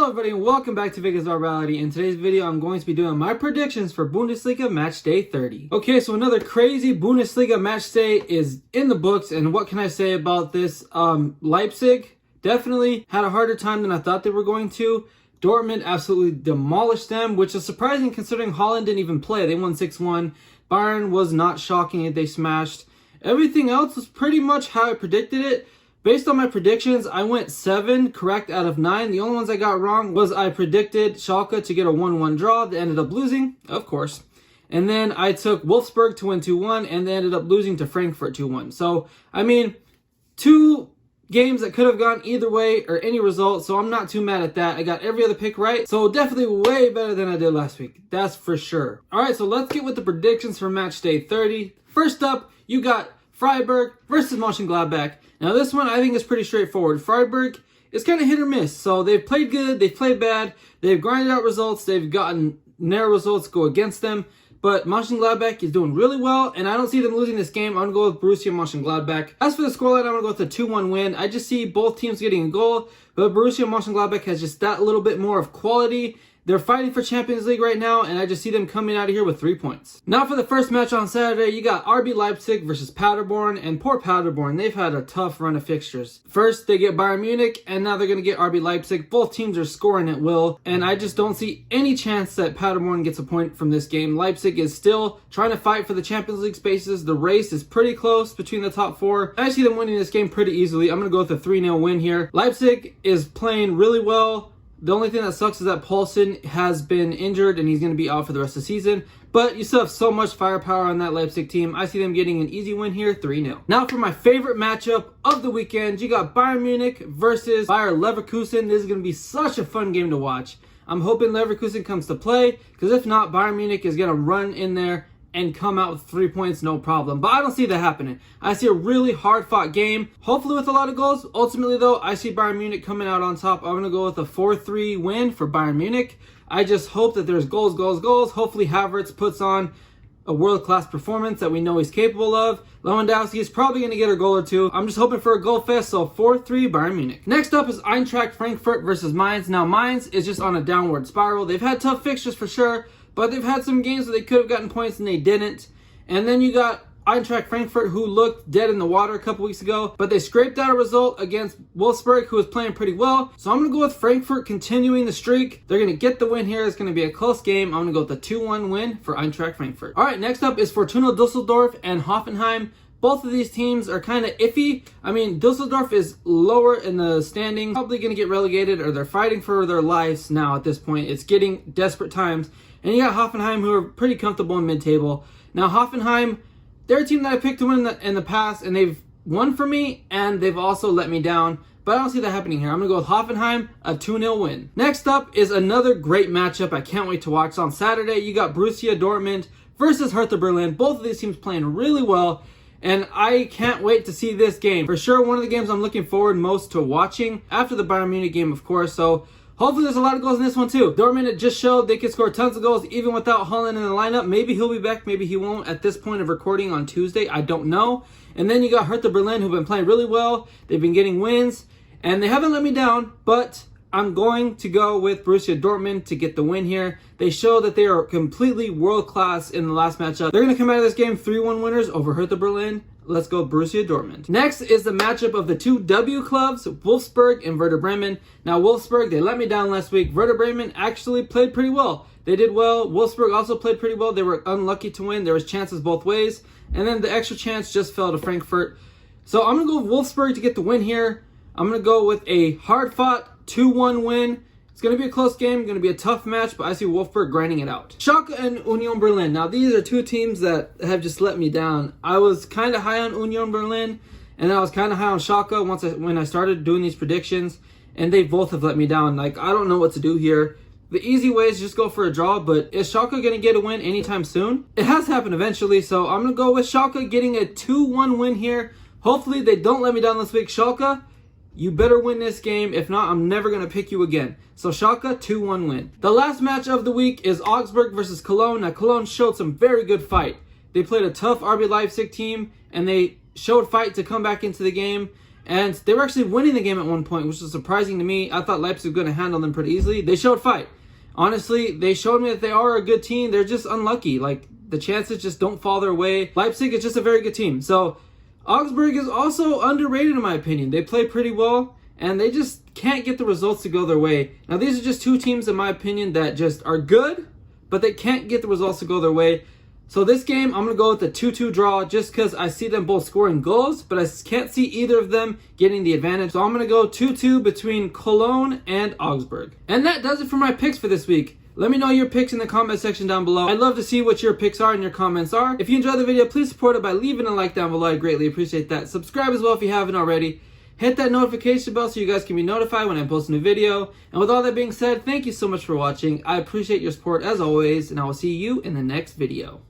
Hello everybody and welcome back to Vegas Barbarity. In today's video I'm going to be doing my predictions for Bundesliga Matchday 30. Okay, so another crazy Bundesliga Matchday is in the books, and what can I say about this? Leipzig definitely had a harder time than I thought they were going to. Dortmund absolutely demolished them, which is surprising considering Holland didn't even play. They won 6-1. Bayern was not shocking, they smashed. Everything else was pretty much how I predicted it. Based on my predictions, I went 7 correct out of 9. The only ones I got wrong was I predicted Schalke to get a 1-1 draw. They ended up losing, of course. And then I took Wolfsburg to win 2-1, and they ended up losing to Frankfurt 2-1. So, I mean, 2 games that could have gone either way or any result, so I'm not too mad at that. I got every other pick right, so definitely way better than I did last week. That's for sure. All right, so let's get with the predictions for Matchday 30. First up, you got Freiburg versus Mönchengladbach. Now this one I think is pretty straightforward. Freiburg is kind of hit or miss. So they've played good, they've played bad, they've grinded out results, they've gotten narrow results go against them. But Mönchengladbach is doing really well, and I don't see them losing this game. I'm going to go with Borussia Mönchengladbach. As for the scoreline, I'm going to go with a 2-1 win. I just see both teams getting a goal, but Borussia Mönchengladbach has just that little bit more of quality. They're fighting for Champions League right now, and I just see them coming out of here with 3 points. Now for the first match on Saturday, you got RB Leipzig versus Paderborn, and poor Paderborn, they've had a tough run of fixtures. First, they get Bayern Munich, and now they're going to get RB Leipzig. Both teams are scoring at will, and I just don't see any chance that Paderborn gets a point from this game. Leipzig is still trying to fight for the Champions League spaces. The race is pretty close between the top 4. I see them winning this game pretty easily. I'm going to go with a 3-0 win here. Leipzig is playing really well. The only thing that sucks is that Paulsen has been injured and he's going to be out for the rest of the season. But you still have so much firepower on that Leipzig team. I see them getting an easy win here, 3-0. Now for my favorite matchup of the weekend, you got Bayern Munich versus Bayer Leverkusen. This is going to be such a fun game to watch. I'm hoping Leverkusen comes to play, because if not, Bayern Munich is going to run in there and come out with 3 points, no problem. But I don't see that happening. I see a really hard-fought game, hopefully with a lot of goals. Ultimately, though, I see Bayern Munich coming out on top. I'm going to go with a 4-3 win for Bayern Munich. I just hope that there's goals, goals, goals. Hopefully, Havertz puts on a world-class performance that we know he's capable of. Lewandowski is probably going to get a goal or 2. I'm just hoping for a goal fest, so 4-3 Bayern Munich. Next up is Eintracht Frankfurt versus Mainz. Now, Mainz is just on a downward spiral. They've had tough fixtures for sure, but they've had some games where they could have gotten points and they didn't. And then you got Eintracht Frankfurt, who looked dead in the water a couple weeks ago, but they scraped out a result against Wolfsburg, who was playing pretty well. So I'm going to go with Frankfurt continuing the streak. They're going to get the win here. It's going to be a close game. I'm going to go with the 2-1 win for Eintracht Frankfurt. All right, next up is Fortuna Düsseldorf and Hoffenheim. Both of these teams are kind of iffy. I mean, Düsseldorf is lower in the standings, probably going to get relegated, or they're fighting for their lives now at this point. It's getting desperate times. And you got Hoffenheim, who are pretty comfortable in mid-table. Now, Hoffenheim, they're a team that I picked to win in the past, and they've won for me, and they've also let me down. But I don't see that happening here. I'm going to go with Hoffenheim, a 2-0 win. Next up is another great matchup I can't wait to watch. On Saturday, you got Borussia Dortmund versus Hertha Berlin. Both of these teams playing really well, and I can't wait to see this game. For sure, one of the games I'm looking forward most to watching, after the Bayern Munich game, of course. So hopefully there's a lot of goals in this one too. Dortmund, it just showed they can score tons of goals even without Haaland in the lineup. Maybe he'll be back, maybe he won't at this point of recording on Tuesday. I don't know. And then you got Hertha Berlin, who've been playing really well. They've been getting wins, and they haven't let me down, but I'm going to go with Borussia Dortmund to get the win here. They show that they are completely world-class in the last matchup. They're going to come out of this game 3-1 winners over Hertha Berlin. Let's go Borussia Dortmund. Next is the matchup of the 2 W clubs, Wolfsburg and Werder Bremen. Now, Wolfsburg, they let me down last week. Werder Bremen actually played pretty well. They did well. Wolfsburg also played pretty well. They were unlucky to win. There was chances both ways. And then the extra chance just fell to Frankfurt. So I'm going to go with Wolfsburg to get the win here. I'm going to go with a hard-fought 2-1 win. It's going to be a close game, going to be a tough match, but I see Wolfsburg grinding it out. Schalke and Union Berlin. Now, these are 2 teams that have just let me down. I was kind of high on Union Berlin, and I was kind of high on Schalke when I started doing these predictions, and they both have let me down. Like, I don't know what to do here. The easy way is just go for a draw, but is Schalke going to get a win anytime soon? It has happened eventually, so I'm going to go with Schalke getting a 2-1 win here. Hopefully, they don't let me down this week. Schalke, you better win this game. If not, I'm never going to pick you again. So Schalke, 2-1 win. The last match of the week is Augsburg versus Cologne. Now, Cologne showed some very good fight. They played a tough RB Leipzig team, and they showed fight to come back into the game. And they were actually winning the game at one point, which was surprising to me. I thought Leipzig was going to handle them pretty easily. They showed fight. Honestly, they showed me that they are a good team. They're just unlucky. Like, the chances just don't fall their way. Leipzig is just a very good team. So, Augsburg is also underrated in my opinion. They play pretty well, and they just can't get the results to go their way. Now, these are just two teams, in my opinion, that just are good, but they can't get the results to go their way. So this game, I'm going to go with a 2-2 draw just because I see them both scoring goals, but I can't see either of them getting the advantage. So I'm going to go 2-2 between Cologne and Augsburg. And that does it for my picks for this week. Let me know your picks in the comment section down below. I'd love to see what your picks are and your comments are. If you enjoyed the video, please support it by leaving a like down below. I greatly appreciate that. Subscribe as well if you haven't already. Hit that notification bell so you guys can be notified when I post a new video. And with all that being said, thank you so much for watching. I appreciate your support as always, and I will see you in the next video.